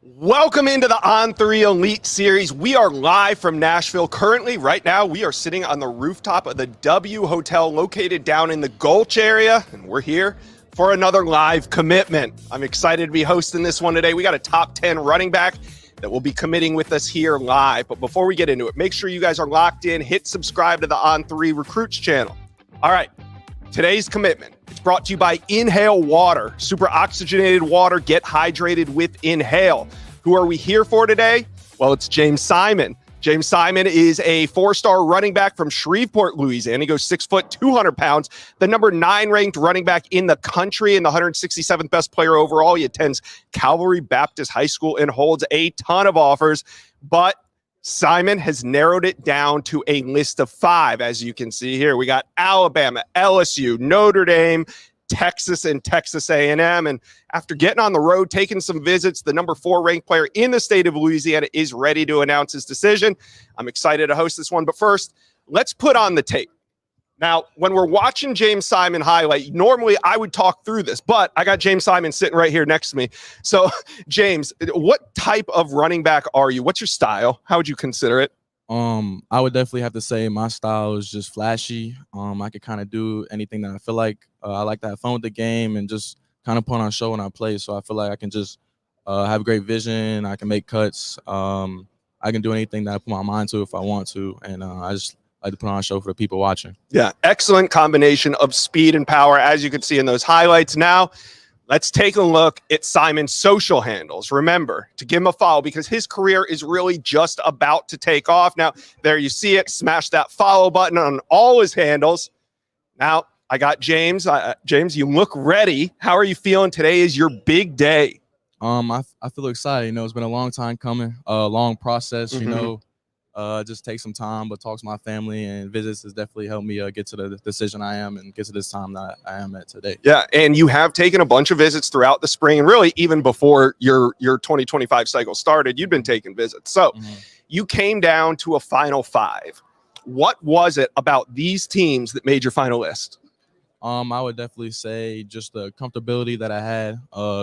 Welcome into the On 3 Elite Series. We are live from Nashville. Currently, right now, we are sitting on the rooftop of the W Hotel located down in the Gulch area, and we're here for another live commitment. I'm excited to be hosting this one today. We got a top 10 running back that will be committing with us here live. But before we get into it, make sure you guys are locked in. Hit subscribe to the On 3 Recruits channel. All right, today's commitment. It's brought to you by Inhale Water, super oxygenated water. Get hydrated with Inhale. Who are we here for today? Well, it's James Simon. James Simon is a four-star running back from Shreveport, Louisiana. He goes 6 foot, 200 pounds, the number 9 ranked running back in the country and the 167th best player overall. He attends Calvary Baptist High School and holds a ton of offers, but Simon has narrowed it down to a list of 5. As you can see here, we got Alabama, LSU, Notre Dame, Texas, and Texas A&M. And after getting on the road, taking some visits, the number 4 ranked player in the state of Louisiana is ready to announce his decision. I'm excited to host this one. But first, let's put on the tape. Now, when we're watching James Simon highlight, normally I would talk through this, but I got James Simon sitting right here next to me. So, James, what type of running back are you? What's your style? How would you consider it? I would definitely have to say my style is just flashy. I could kind of do anything that I feel like. I like to have fun with the game and just kind of put on a show when I play. So I feel like I can just have great vision. I can make cuts. I can do anything that I put my mind to if I want to. And I just like to put on a show for the people watching. Yeah, excellent combination of speed and power, as you can see in those highlights. Now, let's take a look at Simon's social handles. Remember to give him a follow because his career is really just about to take off. Now, there you see it. Smash that follow button on all his handles. Now, I got James. James, you look ready. How are you feeling? Today is your big day. I feel excited. You know, it's been a long time coming, a long process, you know. Just take some time, but talk to my family and visits has definitely helped me get to the decision I am and get to this time that I am at today. Yeah, and you have taken a bunch of visits throughout the spring, and really even before your 2025 cycle started, you'd been taking visits. So you came down to a final 5. What was it about these teams that made your final list? I would definitely say just the comfortability that I had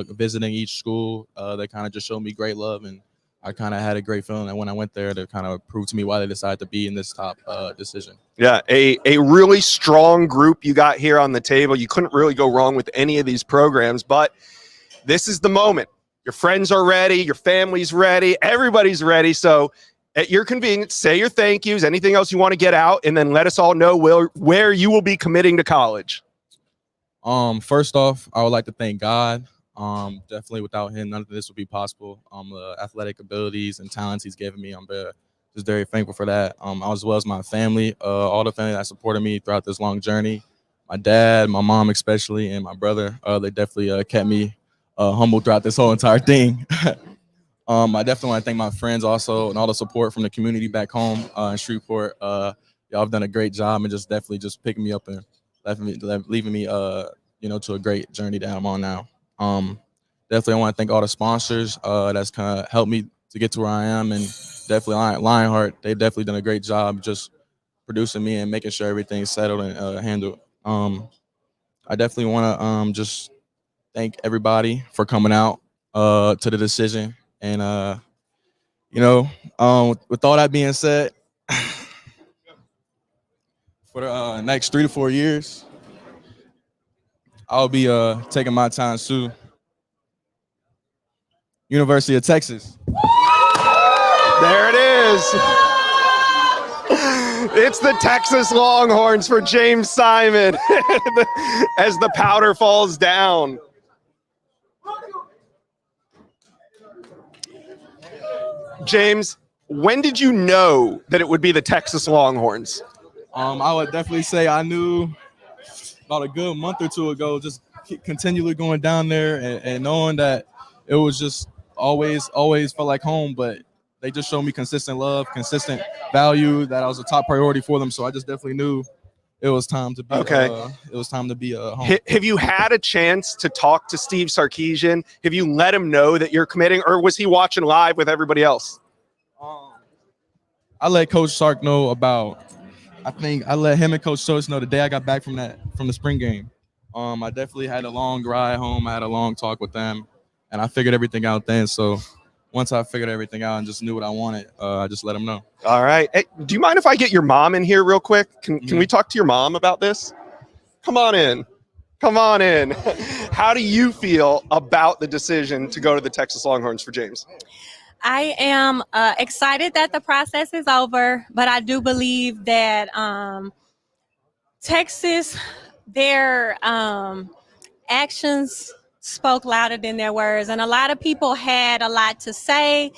visiting each school. They kind of just showed me great love, and I kind of had a great feeling that when I went there to kind of prove to me why they decided to be in this top decision. Yeah, a really strong group you got here on the table. You couldn't really go wrong with any of these programs, but this is the moment. Your friends are ready. Your family's ready. Everybody's ready. So at your convenience, say your thank yous, anything else you want to get out, and then let us all know where you will be committing to college. First off, I would like to thank God. Definitely without him, none of this would be possible. The athletic abilities and talents he's given me, I'm just very thankful for that. As well as my family, all the family that supported me throughout this long journey. My dad, my mom especially, and my brother, they definitely kept me humble throughout this whole entire thing. I definitely want to thank my friends also and all the support from the community back home in Shreveport. Y'all have done a great job and just definitely just picking me up and leaving me to a great journey that I'm on now. Definitely I want to thank all the sponsors that's kind of helped me to get to where I am, and definitely Lionheart. They've definitely done a great job just producing me and making sure everything's settled and handled. I definitely want to just thank everybody for coming out to the decision. And, with all that being said, for the next 3 to 4 years, I'll be taking my time to University of Texas. There it is. It's the Texas Longhorns for James Simon as the powder falls down. James, when did you know that it would be the Texas Longhorns? I would definitely say I knew about a good month or 2 ago, just continually going down there and knowing that it was just always felt like home, but they just showed me consistent love, consistent value, that I was a top priority for them. So I just definitely knew it was time to be home. Have you had a chance to talk to Steve Sarkisian? Have you let him know that you're committing, or was he watching live with everybody else? I let Coach Sark know I let him and Coach Schultz know the day I got back from the spring game. I definitely had a long ride home. I had a long talk with them, and I figured everything out then. So once I figured everything out and just knew what I wanted, I just let him know. All right. Hey, do you mind if I get your mom in here real quick? Can we talk to your mom about this? Come on in. Come on in. How do you feel about the decision to go to the Texas Longhorns for James? I am excited that the process is over, but I do believe that Texas, their actions spoke louder than their words, and a lot of people had a lot to say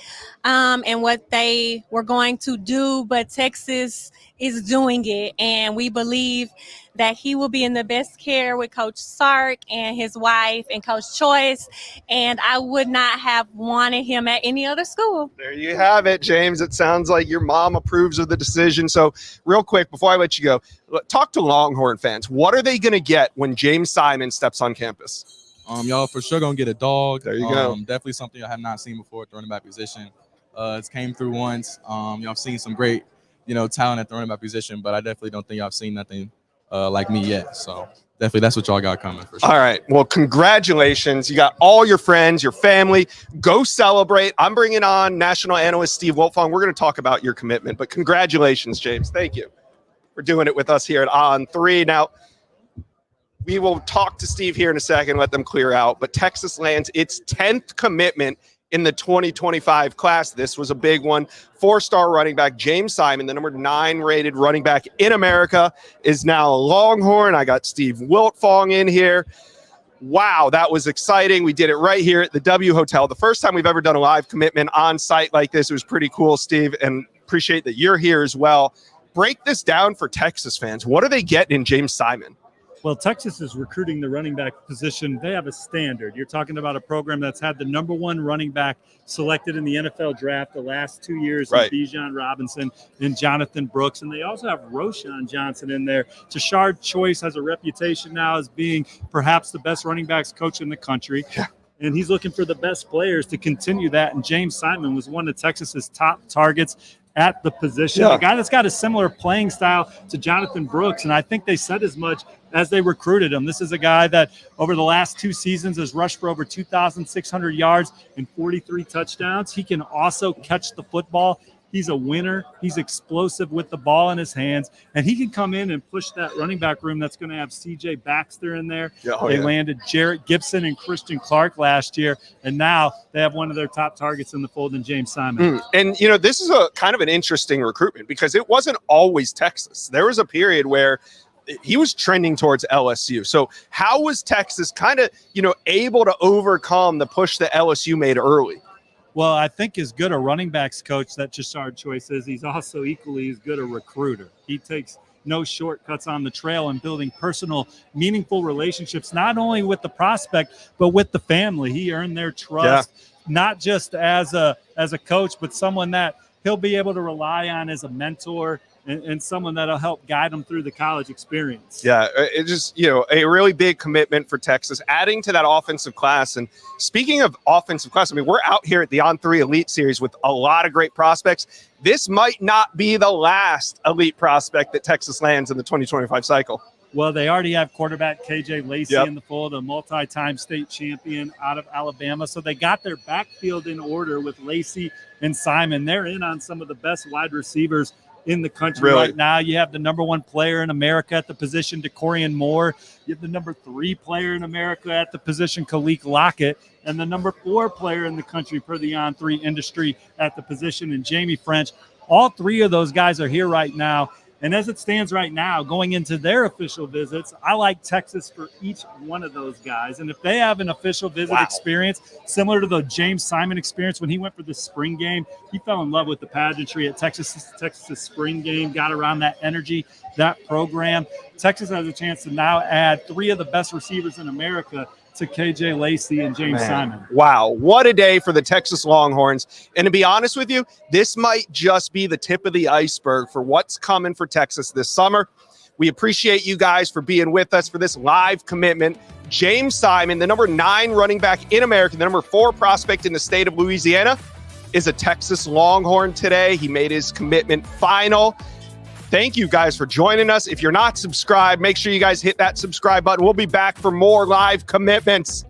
and what they were going to do, but Texas is doing it, and we believe that he will be in the best care with Coach Sark and his wife and Coach Choice, and I would not have wanted him at any other school. There you have it, James. It sounds like your mom approves of the decision. So real quick, before I let you go, talk to Longhorn fans. What are they going to get when James Simon steps on campus? Y'all for sure gonna get a dog. There you go. Definitely something I have not seen before at the running back position. It's came through once. Y'all have seen some great, talent at the running back position, but I definitely don't think y'all have seen nothing like me yet. So definitely that's what y'all got coming for sure. All right. Well, congratulations. You got all your friends, your family. Go celebrate. I'm bringing on national analyst Steve Wolfong. We're going to talk about your commitment, but congratulations, James. Thank you for doing it with us here at On 3. Now, we will talk to Steve here in a second, let them clear out. But Texas lands its 10th commitment in the 2025 class. This was a big one. 4-star running back James Simon, the number 9 rated running back in America, is now a Longhorn. I got Steve Wiltfong in here. Wow, that was exciting. We did it right here at the W Hotel. The first time we've ever done a live commitment on site like this. It was pretty cool, Steve, and appreciate that you're here as well. Break this down for Texas fans. What are they getting in James Simon? Well, Texas is recruiting the running back position. They have a standard. You're talking about a program that's had the number 1 running back selected in the NFL draft the last 2 years, right, in Bijan Robinson and Jonathan Brooks. And they also have Roschon Johnson in there. Tashard Choice has a reputation now as being perhaps the best running backs coach in the country. Yeah. And he's looking for the best players to continue that. And James Simon was one of Texas's top targets at the position. Yeah. A guy that's got a similar playing style to Jonathan Brooks, and I think they said as much as they recruited him. This is a guy that over the last 2 seasons has rushed for over 2,600 yards and 43 touchdowns. He can also catch the football. He's a winner. He's explosive with the ball in his hands, and he can come in and push that running back room that's going to have C.J. Baxter in there. They landed Jarrett Gibson and Christian Clark last year, and now they have one of their top targets in the fold in James Simon. And, this is a kind of an interesting recruitment because it wasn't always Texas. There was a period where he was trending towards LSU. So how was Texas kind of, able to overcome the push that LSU made early? Well, I think as good a running backs coach that Tashard Choice is, he's also equally as good a recruiter. He takes no shortcuts on the trail and building personal, meaningful relationships, not only with the prospect, but with the family. He earned their trust, not just as a coach, but someone that he'll be able to rely on as a mentor and someone that'll help guide them through the college experience. Yeah, it's just, a really big commitment for Texas, adding to that offensive class. And speaking of offensive class, we're out here at the On 3 Elite Series with a lot of great prospects. This might not be the last elite prospect that Texas lands in the 2025 cycle. Well, they already have quarterback KJ Lacey in the fold, a multi-time state champion out of Alabama. So they got their backfield in order with Lacey and Simon. They're in on some of the best wide receivers in the country right now. You have the number 1 player in America at the position, DeCorian Moore. You have the number 3 player in America at the position, Kalik Lockett, and the number 4 player in the country per the On 3 industry at the position, and Jamie French. All 3 of those guys are here right now. And as it stands right now, going into their official visits, I like Texas for each one of those guys. And if they have an official visit experience similar to the James Simon experience when he went for the spring game, he fell in love with the pageantry at Texas's spring game, got around that energy, that program. Texas has a chance to now add 3 of the best receivers in America to KJ Lacey and James Simon. Wow, what a day for the Texas Longhorns. And to be honest with you, this might just be the tip of the iceberg for what's coming for Texas this summer. We appreciate you guys for being with us for this live commitment. James Simon, the number 9 running back in America, the number 4 prospect in the state of Louisiana, is a Texas Longhorn today. He made his commitment final. Thank you guys for joining us. If you're not subscribed, make sure you guys hit that subscribe button. We'll be back for more live commitments.